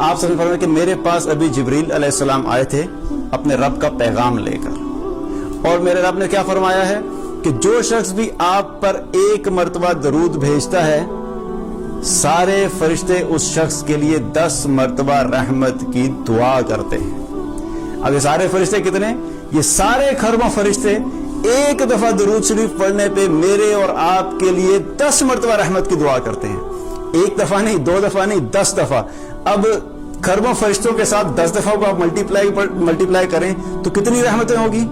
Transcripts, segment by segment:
آپ سے فرمایا کہ میرے پاس ابھی جبریل علیہ السلام آئے تھے اپنے رب کا پیغام لے کر، اور میرے رب نے کیا فرمایا ہے کہ جو شخص بھی آپ پر ایک مرتبہ درود بھیجتا ہے سارے فرشتے اس شخص کے لیے 10 مرتبہ رحمت کی دعا کرتے ہیں۔ اب یہ سارے فرشتے کتنے؟ یہ سارے خربوں فرشتے ایک دفعہ درود شریف پڑھنے پہ میرے اور آپ کے لیے 10 مرتبہ رحمت کی دعا کرتے ہیں۔ ایک دفعہ نہیں، 2 دفعہ نہیں، 10 دفعہ۔ اب خربوں فرشتوں کے ساتھ 10 دفعہ کو آپ ملٹیپلائی کریں تو کتنی رحمتیں ہوگی؟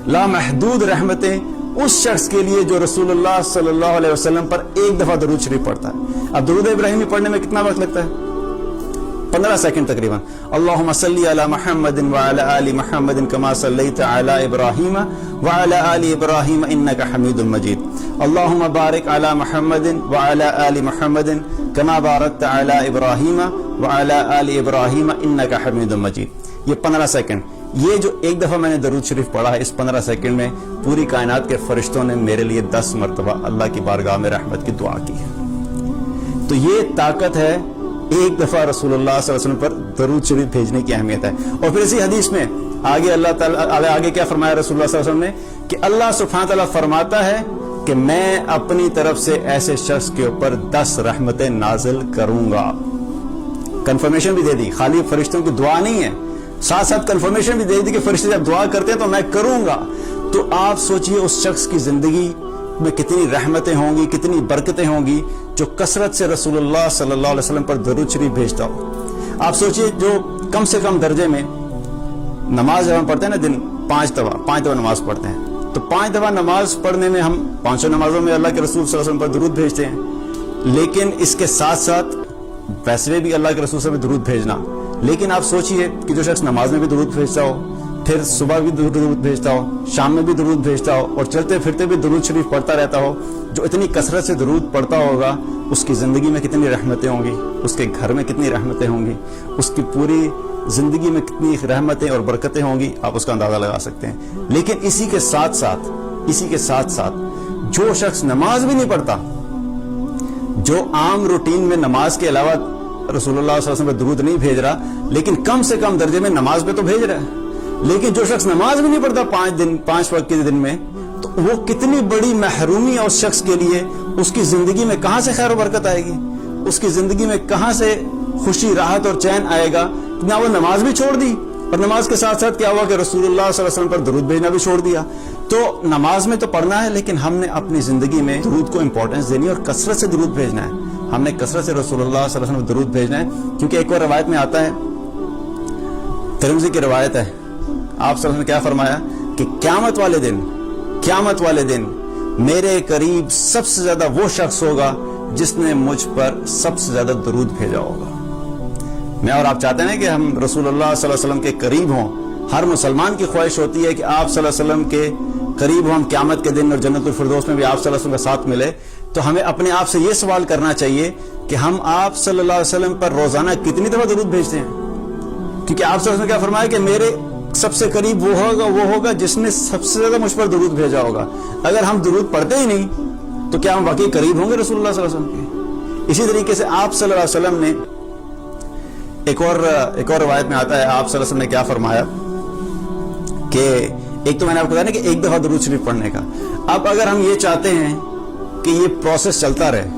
لامحدود رحمتیں اس شخص کے لیے جو رسول اللہ صلی اللہ علیہ وسلم پر ایک دفعہ درود شریف پڑھتا ہے۔ اب درود ابراہیمی پڑھنے میں کتنا وقت لگتا ہے؟ 15 سیکنڈ تقریباً۔ اللہم صلی علی محمد وعلی آل محمد کما صلیت علی ابراہیم وعلی آل ابراہیم انک حمید مجید۔ اللہم بارک علی محمد وعلی آل محمد کما بارکت علی ابراہیم وعلی آل ابراہیم انک حمید مجید۔ یہ 15 سیکنڈ، یہ جو ایک دفعہ میں نے درود شریف پڑھا ہے، اس 15 سیکنڈ میں پوری کائنات کے فرشتوں نے میرے لیے 10 مرتبہ اللہ کی بارگاہ میں رحمت کی دعا کی ہے۔ تو یہ طاقت ہے ایک دفعہ رسول اللہ صلی اللہ علیہ وسلم پر درود شریف بھیجنے کی اہمیت ہے۔ اور پھر اسی حدیث میں آگے اللہ تعالیٰ آگے کیا فرمایا رسول اللہ صلی اللہ علیہ وسلم نے کہ اللہ سبحانہ تعالیٰ فرماتا ہے کہ میں اپنی طرف سے ایسے شخص کے اوپر 10 رحمتیں نازل کروں گا۔ کنفرمیشن بھی دے دی، خالی فرشتوں کی دعا نہیں ہے، ساتھ ساتھ کنفرمیشن بھی دے دی کہ فرشتے جب دعا کرتے ہیں تو میں کروں گا۔ تو آپ سوچئے اس شخص کی زندگی میں کتنی رحمتیں ہوں گی، کتنی برکتیں ہوں گی جو کثرت سے رسول اللہ صلی اللہ علیہ وسلم پر درود شریف بھیجتا ہو۔ آپ سوچئے جو کم سے کم درجے میں نماز جب ہم پڑھتے ہیں نا، دن 5 دفعہ نماز پڑھتے ہیں، تو 5 دفعہ نماز پڑھنے میں ہم 5 نمازوں میں اللہ کے رسول صلی اللہ علیہ وسلم پر درود بھیجتے ہیں، لیکن اس کے ساتھ ساتھ ویسے بھی اللہ کے رسول صلی اللہ علیہ وسلم پر درود بھیجنا۔ لیکن آپ سوچئے کہ جو شخص نماز میں بھی درود بھیجتا ہو، پھر صبح بھی درود بھیجتا ہو، شام میں بھی درود بھیجتا ہو، اور چلتے پھرتے بھی درود شریف پڑھتا رہتا ہو، جو اتنی کثرت سے درود پڑھتا ہوگا اس کی زندگی میں کتنی رحمتیں ہوں گی، اس کے گھر میں کتنی رحمتیں ہوں گی، اس کی پوری زندگی میں کتنی رحمتیں اور برکتیں ہوں گی، آپ اس کا اندازہ لگا سکتے ہیں۔ لیکن اسی کے ساتھ ساتھ جو شخص نماز بھی نہیں پڑھتا، جو عام روٹین میں نماز کے علاوہ رسول اللہ صلی اللہ علیہ وسلم پہ درود نہیں بھیج رہا، لیکن کم سے کم درجے میں نماز پہ تو بھیج رہا ہے، لیکن جو شخص نماز بھی نہیں پڑھتا 5 وقت کے دن میں، تو وہ کتنی بڑی محرومی ہے اس شخص کے لیے۔ اس کی زندگی میں کہاں سے خیر و برکت آئے گی، اس کی زندگی میں کہاں سے خوشی، راحت اور چین آئے گا؟ نہ وہ نماز بھی چھوڑ دی، اور نماز کے ساتھ ساتھ کیا ہوا کہ رسول اللہ صلی اللہ علیہ وسلم پر درود بھیجنا بھی چھوڑ دیا۔ تو نماز میں تو پڑھنا ہے، لیکن ہم نے اپنی زندگی میں درود کو امپورٹنس دینی ہے اور کثرت سے درود بھیجنا ہے۔ ہم نے کثرت سے رسول اللہ صلی اللہ علیہ وسلم درود بھیجنا ہے، کیونکہ ایک اور روایت میں آتا ہے، ترمذی کی روایت ہے، آپ صلی اللہ علیہ وسلم نے کیا فرمایا کہ قیامت والے دن میرے قریب سب سے زیادہ وہ شخص ہوگا جس نے مجھ پر سب سے زیادہ درود بھیجا ہوگا۔ میں اور آپ چاہتے ہیں کہ ہم رسول اللہ صلی اللہ علیہ وسلم کے قریب ہوں۔ ہر مسلمان کی خواہش ہوتی ہے کہ آپ صلی اللہ علیہ وسلم کے قریب ہوں، ہم قیامت کے دن اور جنت الفردوس میں بھی آپ صلی اللہ علیہ وسلم کا ساتھ ملے۔ تو ہمیں اپنے آپ سے یہ سوال کرنا چاہیے کہ ہم آپ صلی اللہ علیہ وسلم پر روزانہ کتنی دفعہ درود بھیجتے ہیں؟ کیونکہ آپ صلی اللہ علیہ وسلم نے کیا فرمایا کہ میرے سب سے قریب وہ ہوگا جس نے سب سے زیادہ مجھ پر درود بھیجا ہوگا۔ اگر ہم درود پڑھتے ہی نہیں تو کیا ہم واقعی قریب ہوں گے رسول اللہ صلی اللہ علیہ وسلم کے؟ اسی طریقے سے آپ صلی اللہ علیہ وسلم نے ایک اور روایت میں آتا ہے، آپ صلی اللہ علیہ وسلم نے کیا فرمایا کہ ایک تو میں نے آپ کو بتایا نا کہ ایک دفعہ درود شریف پڑھنے کا، اب اگر ہم یہ چاہتے ہیں کہ یہ پروسیس چلتا رہے،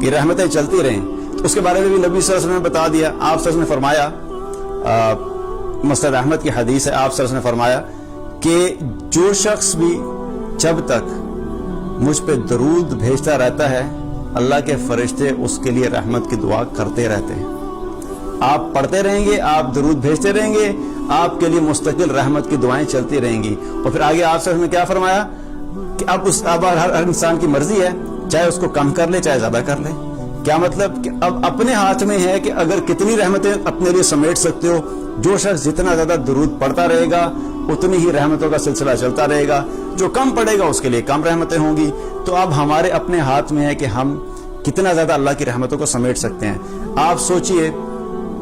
کہ رحمتیں چلتی رہیں، تو اس کے بارے میں بھی نبی صلی اللہ علیہ وسلم نے بتا دیا۔ آپ صلی اللہ علیہ وسلم نے فرمایا، مسند احمد کی حدیث ہے، آپ صلی اللہ علیہ وسلم نے فرمایا کہ جو شخص بھی جب تک مجھ پہ درود بھیجتا رہتا ہے، اللہ کے فرشتے اس کے لیے رحمت کی دعا کرتے رہتے ہیں۔ آپ پڑھتے رہیں گے، آپ درود بھیجتے رہیں گے، آپ کے لیے مستقل رحمت کی دعائیں چلتی رہیں گی۔ اور پھر آگے آپ صلی اللہ علیہ وسلم نے کیا فرمایا کہ اب ہر انسان کی مرضی ہے، چاہے اس کو کم کر لے چاہے زیادہ کر لے۔ کیا مطلب کہ اب اپنے ہاتھ میں ہے کہ اگر کتنی رحمتیں اپنے لیے سمیٹ سکتے ہو۔ جو شخص جتنا زیادہ درود پڑھتا رہے گا اتنی ہی رحمتوں کا سلسلہ چلتا رہے گا، جو کم پڑھے گا اس کے لیے کم رحمتیں ہوں گی۔ تو اب ہمارے اپنے ہاتھ میں ہے کہ ہم کتنا زیادہ اللہ کی رحمتوں کو سمیٹ سکتے ہیں۔ آپ سوچئے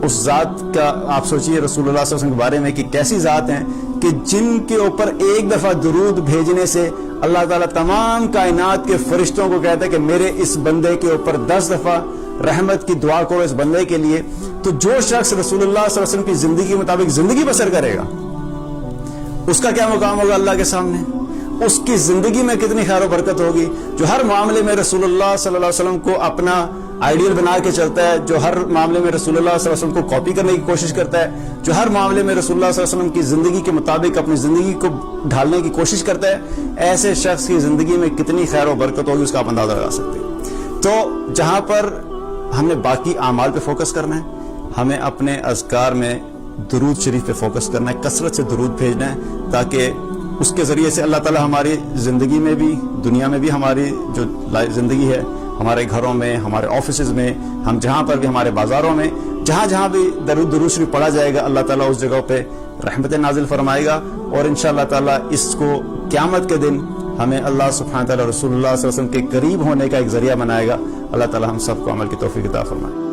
اس ذات کا، آپ سوچئے رسول اللہ صلی اللہ علیہ وسلم کے بارے میں کہ کیسی ذات ہیں کہ جن کے اوپر ایک دفعہ درود بھیجنے سے اللہ تعالیٰ تمام کائنات کے فرشتوں کو کہتا ہے کہ میرے اس بندے کے اوپر 10 دفعہ رحمت کی دعا کرو اس بندے کے لیے. تو جو شخص رسول اللہ صلی اللہ علیہ وسلم کی زندگی کے مطابق زندگی بسر کرے گا اس کا کیا مقام ہوگا اللہ کے سامنے, اس کی زندگی میں کتنی خیر و برکت ہوگی. جو ہر معاملے میں رسول اللہ صلی اللہ علیہ وسلم کو اپنا آئیڈیل بنا کے چلتا ہے, جو ہر معاملے میں رسول اللہ صلی اللہ علیہ وسلم کو کاپی کرنے کی کوشش کرتا ہے, جو ہر معاملے میں رسول اللہ صلی اللہ علیہ وسلم کی زندگی کے مطابق اپنی زندگی کو ڈھالنے کی کوشش کرتا ہے, ایسے شخص کی زندگی میں کتنی خیر و برکت ہوگی اس کا آپ اندازہ لگا سکتے ہیں. تو جہاں پر ہم نے باقی اعمال پہ فوکس کرنا ہے, ہمیں اپنے اذکار میں درود شریف پہ فوکس کرنا ہے, کثرت سے درود بھیجنا ہے, تاکہ اس کے ذریعے سے اللہ تعالیٰ ہماری زندگی میں بھی دنیا میں بھی ہماری جو زندگی ہے, ہمارے گھروں میں, ہمارے آفیسز میں, ہم جہاں پر بھی, ہمارے بازاروں میں, جہاں جہاں بھی درود شریف پڑھا جائے گا, اللہ تعالیٰ اس جگہوں پہ رحمت نازل فرمائے گا. اور انشاءاللہ تعالیٰ اس کو قیامت کے دن ہمیں اللہ سبحانہ تعالیٰ رسول اللہ صلی اللہ علیہ وسلم کے قریب ہونے کا ایک ذریعہ بنائے گا. اللہ تعالیٰ ہم سب کو عمل کی توفیق عطا فرمائے.